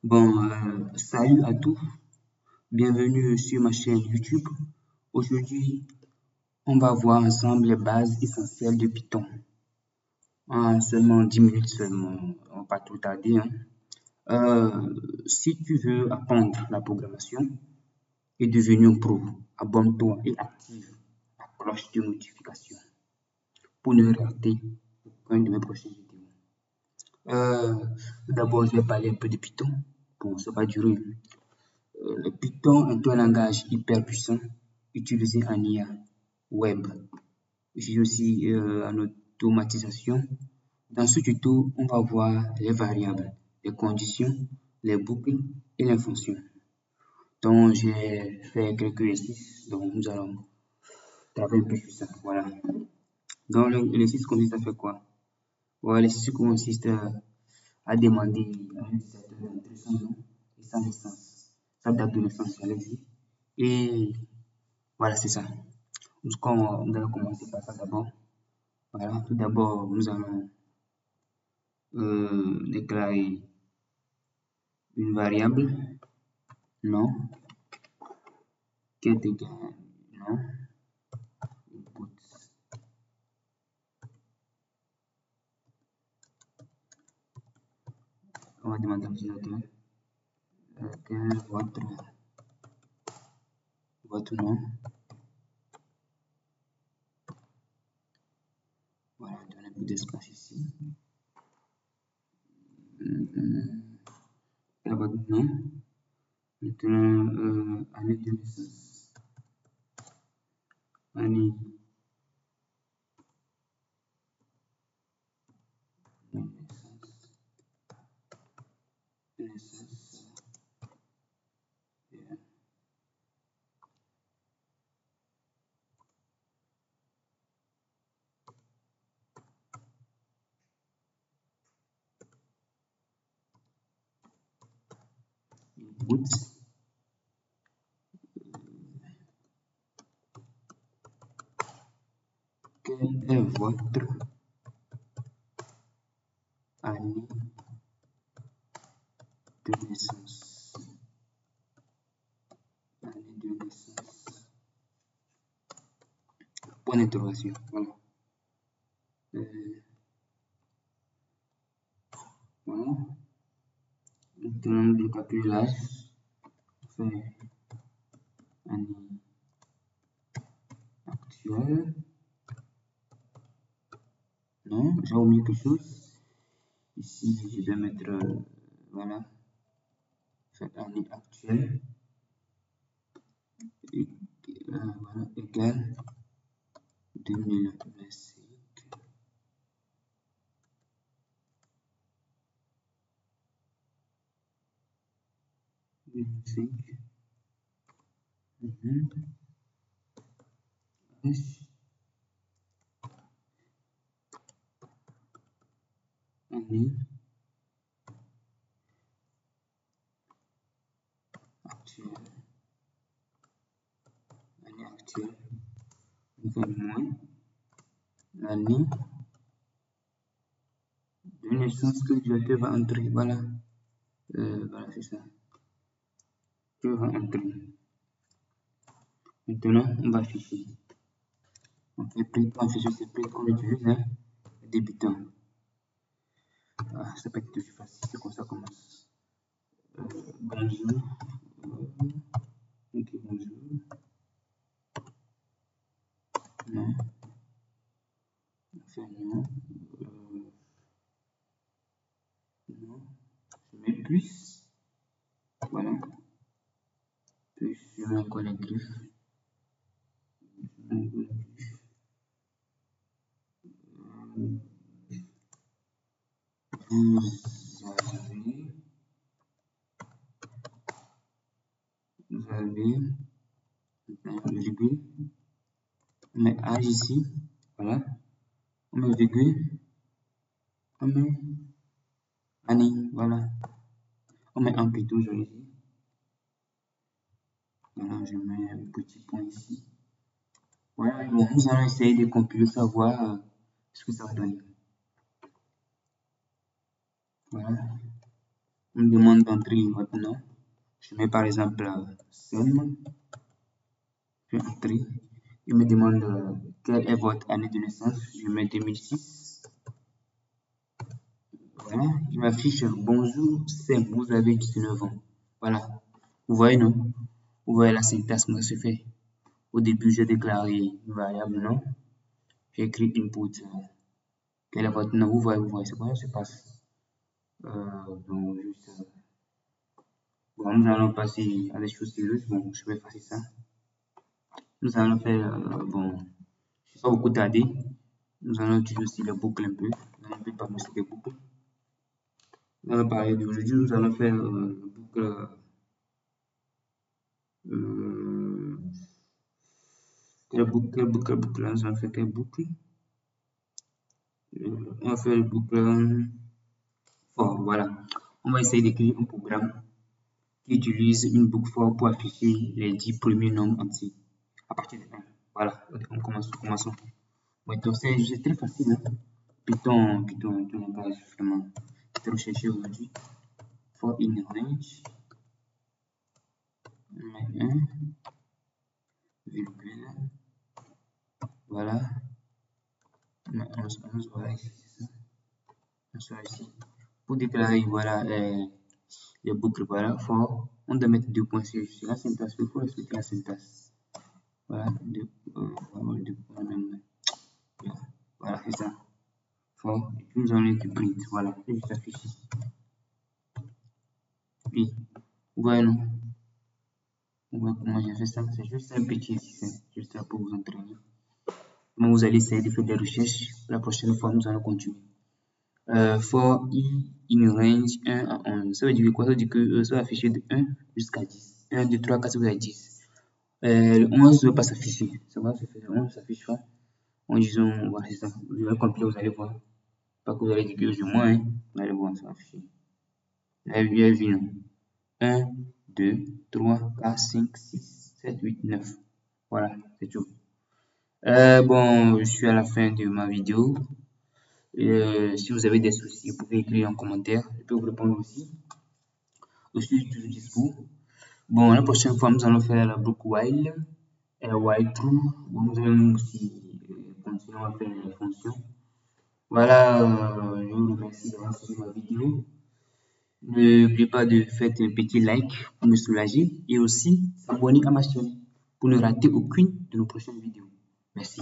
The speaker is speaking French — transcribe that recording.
Salut à tous, bienvenue sur ma chaîne YouTube. Aujourd'hui, on va voir ensemble les bases essentielles de Python. En seulement 10 minutes seulement, on va pas tout tarder, hein. Si tu veux apprendre la programmation et devenir pro, abonne-toi et active la cloche de notification pour ne rater aucun de mes prochaines vidéos. Tout d'abord, je vais parler un peu de Python. Bon, ça va durer. Le Python est un langage hyper puissant utilisé en IA web. J'ai aussi en automatisation. Dans ce tuto, on va voir les variables, les conditions, les boucles et les fonctions. Donc, j'ai fait quelques exercices. Donc, nous allons travailler un peu sur ça. Voilà. Donc, l'exercice consiste à faire quoi? Voilà, l'exercice consiste à demander à l'utilisateur d'entrer son nom et sa naissance, sa date de naissance, allez-y. Et voilà, c'est ça. Nous allons commencer par ça d'abord. Voilà, tout d'abord, nous allons déclarer une variable nom qui est égal nom input. On va demander à l'utilisateur quel est votre nom. Voilà, on donne un peu d'espace ici. Quel est votre nom? Maintenant, année de naissance. Année de naissance. Yeah. Input. Quelle est votre année de naissance? Année de naissance. Point d'interrogation. Voilà. Voilà. Maintenant, je calcule l'âge. Fait année actuelle. Non, j'ai omis quelque chose. Ici, je vais mettre, voilà, cette année actuelle. Et, voilà, égale 2025. 2025. Année actuelle. Année actuelle. On fait moins l'année de naissance que l'utilisateur va entrer. Voilà. Voilà, c'est ça. Je vais entrer. Maintenant, on va afficher. On fait print, on affiche ce print qu'on utilise, hein, débutant. Ah, ça peut être toujours facile, c'est comme ça commence. Bonjour. Ok, bonjour. Non. On fait non. Non. Je mets plus. Voilà. Plus, je mets encore les griffes. Vous avez virgule, on met âge ici, voilà, on met virgule, on met année, voilà, on met un peu toujours ici, voilà, je mets un petit point ici, voilà, bon, nous allons essayer de compiler ça, voir ce que ça va donner, voilà, me demande d'entrer votre nom. Je mets par exemple Sem. Je vais entrer. Il me demande quelle est votre année de naissance. Je mets 2006. Voilà. Il m'affiche bonjour Sem, vous avez 19 ans. Voilà. Vous voyez, non? Vous voyez la syntaxe, comment ça se fait. Au début, j'ai déclaré une variable nom. J'ai écrit input. Quel est votre nom? Vous voyez, c'est quoi ça se passe. Donc, juste. Bon, nous allons passer à des choses sérieuses. Bon, je vais faire ça. Nous allons faire, bon, je ne vais pas beaucoup tarder. Nous allons utiliser aussi les boucles un peu. Nous allons un peu parler des boucles. Nous allons parler d'aujourd'hui. Nous allons faire boucle. Quelle boucle là? Nous allons faire quelle boucle? On va faire le boucle for. Voilà. On va essayer d'écrire un programme qui utilise une boucle for pour afficher les 10 premiers nombres entiers à partir de 1. Voilà. Commençons. Bon, donc c'est très facile. Hein? Python langage vraiment très recherché aujourd'hui. For in range. On met 1, virgule. Voilà. On met 11, voilà ici, c'est ça. On sera ici. Pour déclarer, voilà, les boucles, voilà, for, on doit mettre 2 points sur la syntaxe, il faut respecter la syntaxe. Voilà, deux points même. Voilà, c'est ça. For, et puis nous allons écrire print, voilà, c'est juste affiché. Oui, vous voyez, non? Vous voyez comment j'ai fait ça, c'est juste un petit exercice, juste là pour vous entraîner. Comment vous allez essayer de faire des recherches, la prochaine fois nous allons continuer. For i in range 1 à 11. Ça veut dire quoi? Ça veut dire que ça va afficher de 1 jusqu'à 10. 1, 2, 3, 4, 5, 6, 10. Le 11 ne va pas s'afficher. Ça va se faire. Le 11 s'affiche pas. En disant, voilà, c'est ça. Vous allez compléter, vous allez voir. Pas que vous allez dire que je moins, hein. Vous allez voir, ça va afficher. Là, il y a vu, 1, 2, 3, 4, 5, 6, 7, 8, 9. Voilà, c'est tout. Bon, je suis à la fin de ma vidéo. Si vous avez des soucis, vous pouvez écrire en commentaire. Je peux vous répondre aussi. Je suis toujours dispo. Bon, la prochaine fois, nous allons faire la boucle while et la while true. Bon, nous allons aussi continuer à faire les fonctions. Voilà, je vous remercie d'avoir suivi ma vidéo. N'oubliez pas de faire un petit like pour me soulager et aussi s'abonner à ma chaîne pour ne rater aucune de nos prochaines vidéos. Merci.